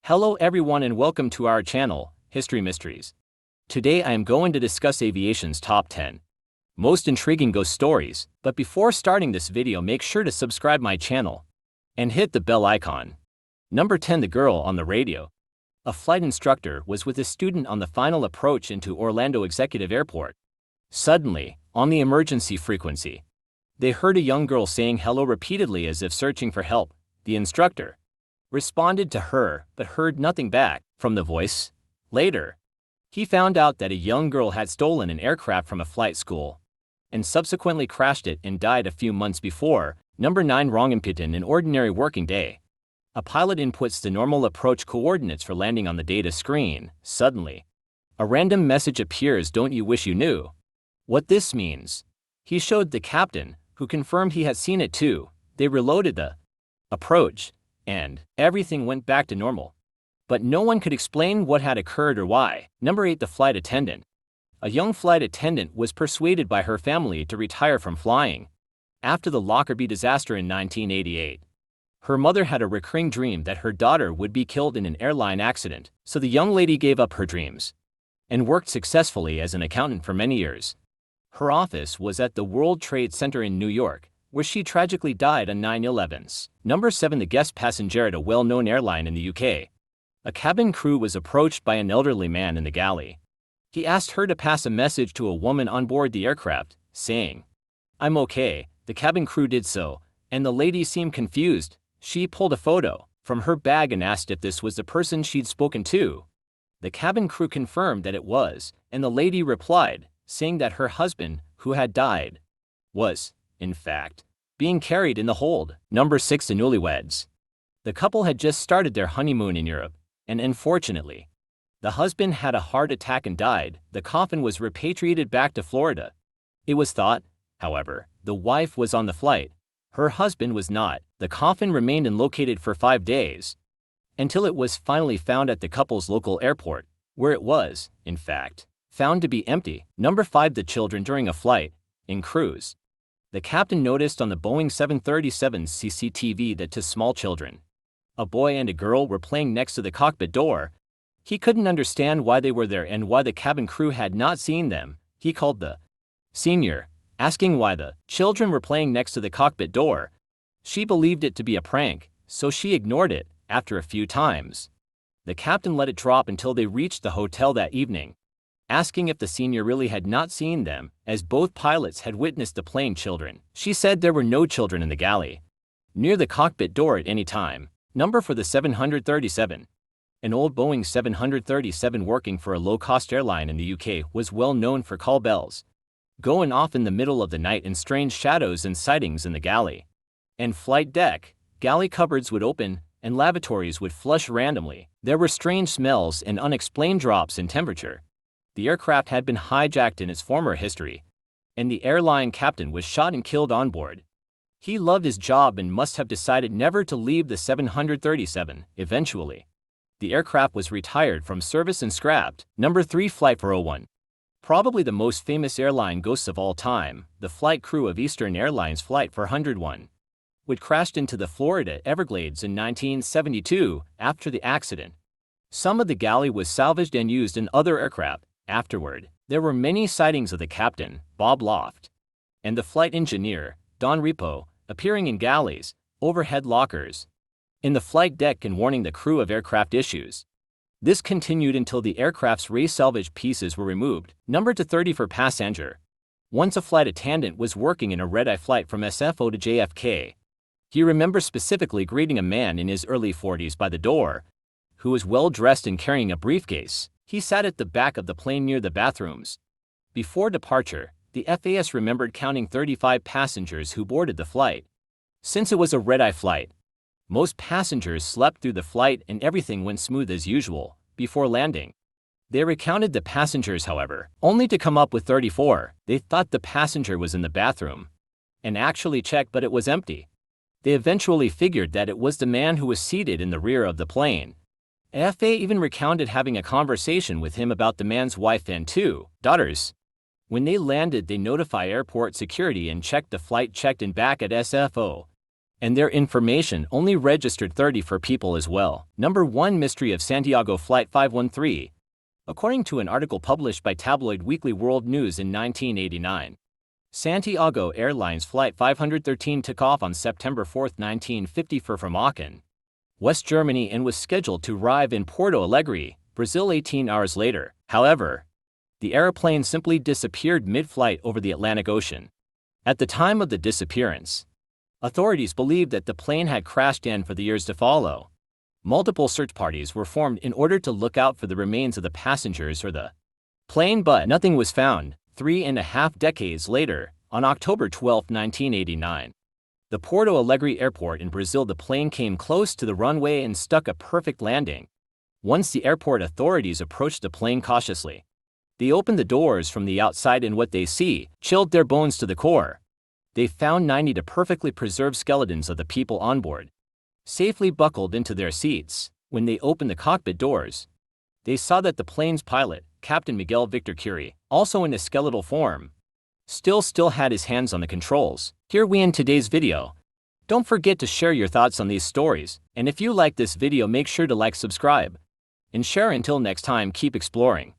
Hello everyone and welcome to our channel, History Mysteries. Today I am going to discuss aviation's top 10 most intriguing ghost stories, but before starting this video make sure to subscribe my channel and hit the bell icon. Number 10. The girl on the radio. A flight instructor was with a student on the final approach into Orlando Executive Airport. Suddenly, on the emergency frequency, they heard a young girl saying hello repeatedly as if searching for help. The instructor responded to her but heard nothing back from the voice. Later, he found out that a young girl had stolen an aircraft from a flight school and subsequently crashed it and died a few months before. Number 9. Wrong input in an ordinary working day. A pilot inputs the normal approach coordinates for landing on the data screen. Suddenly, a random message appears. Don't you wish you knew what this means? He showed the captain, who confirmed he had seen it too. They reloaded the approach, and everything went back to normal. But no one could explain what had occurred or why. Number 8. The flight attendant. A young flight attendant was persuaded by her family to retire from flying after the Lockerbie disaster in 1988. Her mother had a recurring dream that her daughter would be killed in an airline accident, so the young lady gave up her dreams and worked successfully as an accountant for many years. Her office was at the World Trade Center in New York, where she tragically died on 9/11. Number 7. The guest passenger at a well-known airline in the UK. A cabin crew was approached by an elderly man in the galley. He asked her to pass a message to a woman on board the aircraft, saying, "I'm okay." The cabin crew did so, and the lady seemed confused. She pulled a photo from her bag and asked if this was the person she'd spoken to. The cabin crew confirmed that it was, and the lady replied, saying that her husband, who had died, was, in fact, being carried in the hold. Number 6. The newlyweds. The couple had just started their honeymoon in Europe, and unfortunately, the husband had a heart attack and died. The coffin was repatriated back to Florida. It was thought, however, the wife was on the flight. Her husband was not. The coffin remained unlocated for 5 days, until it was finally found at the couple's local airport, where it was, in fact, found to be empty. Number 5. The children during a flight in cruise. The captain noticed on the Boeing 737's CCTV that two small children, a boy and a girl, were playing next to the cockpit door. He couldn't understand why they were there and why the cabin crew had not seen them. He called the senior, asking why the children were playing next to the cockpit door. She believed it to be a prank, so she ignored it. After a few times, the captain let it drop until they reached the hotel that evening, asking if the senior really had not seen them, as both pilots had witnessed the playing children. She said there were no children in the galley near the cockpit door at any time. Number 4. The 737. An old Boeing 737 working for a low-cost airline in the UK was well known for call bells going off in the middle of the night and strange shadows and sightings in the galley and flight deck. Galley cupboards would open and lavatories would flush randomly. There were strange smells and unexplained drops in temperature. The aircraft had been hijacked in its former history, and the airline captain was shot and killed on board. He loved his job and must have decided never to leave the 737. Eventually, the aircraft was retired from service and scrapped. Number 3. Flight 401. Probably the most famous airline ghosts of all time, the flight crew of Eastern Airlines Flight 401, which crashed into the Florida Everglades in 1972. After the accident, some of the galley was salvaged and used in other aircraft. Afterward, there were many sightings of the captain, Bob Loft, and the flight engineer, Don Repo, appearing in galleys, overhead lockers, in the flight deck and warning the crew of aircraft issues. This continued until the aircraft's re-salvaged pieces were removed. Number 30. For passenger. Once a flight attendant was working in a red-eye flight from SFO to JFK. He remembers specifically greeting a man in his early 40s by the door, who was well-dressed and carrying a briefcase. He sat at the back of the plane near the bathrooms. Before departure, the FAS remembered counting 35 passengers who boarded the flight. Since it was a red-eye flight, most passengers slept through the flight and everything went smooth as usual before landing. They recounted the passengers, however, only to come up with 34. They thought the passenger was in the bathroom and actually checked, but it was empty. They eventually figured that it was the man who was seated in the rear of the plane. FA even recounted having a conversation with him about the man's wife and 2 daughters. When they landed, they notified airport security and checked the flight checked in back at SFO. and their information only registered 34 people as well. Number 1 Mystery of Santiago Flight 513. According to an article published by tabloid Weekly World News in 1989, Santiago Airlines Flight 513 took off on September 4, 1954 from Aachen, West Germany, and was scheduled to arrive in Porto Alegre, Brazil 18 hours later. However, the airplane simply disappeared mid-flight over the Atlantic Ocean. At the time of the disappearance, authorities believed that the plane had crashed, and for the years to follow, multiple search parties were formed in order to look out for the remains of the passengers or the plane, but nothing was found. 3.5 decades later, on October 12, 1989, the Porto Alegre airport in Brazil, the plane came close to the runway and struck a perfect landing. Once the airport authorities approached the plane cautiously, they opened the doors from the outside, and what they see chilled their bones to the core. They found 90 perfectly preserved skeletons of the people on board, safely buckled into their seats. When they opened the cockpit doors, they saw that the plane's pilot, Captain Miguel Victor Curie, also in a skeletal form, still had his hands on the controls. Here we end today's video. Don't forget to share your thoughts on these stories, and if you like this video, make sure to like, subscribe, and share. Until next time, keep exploring.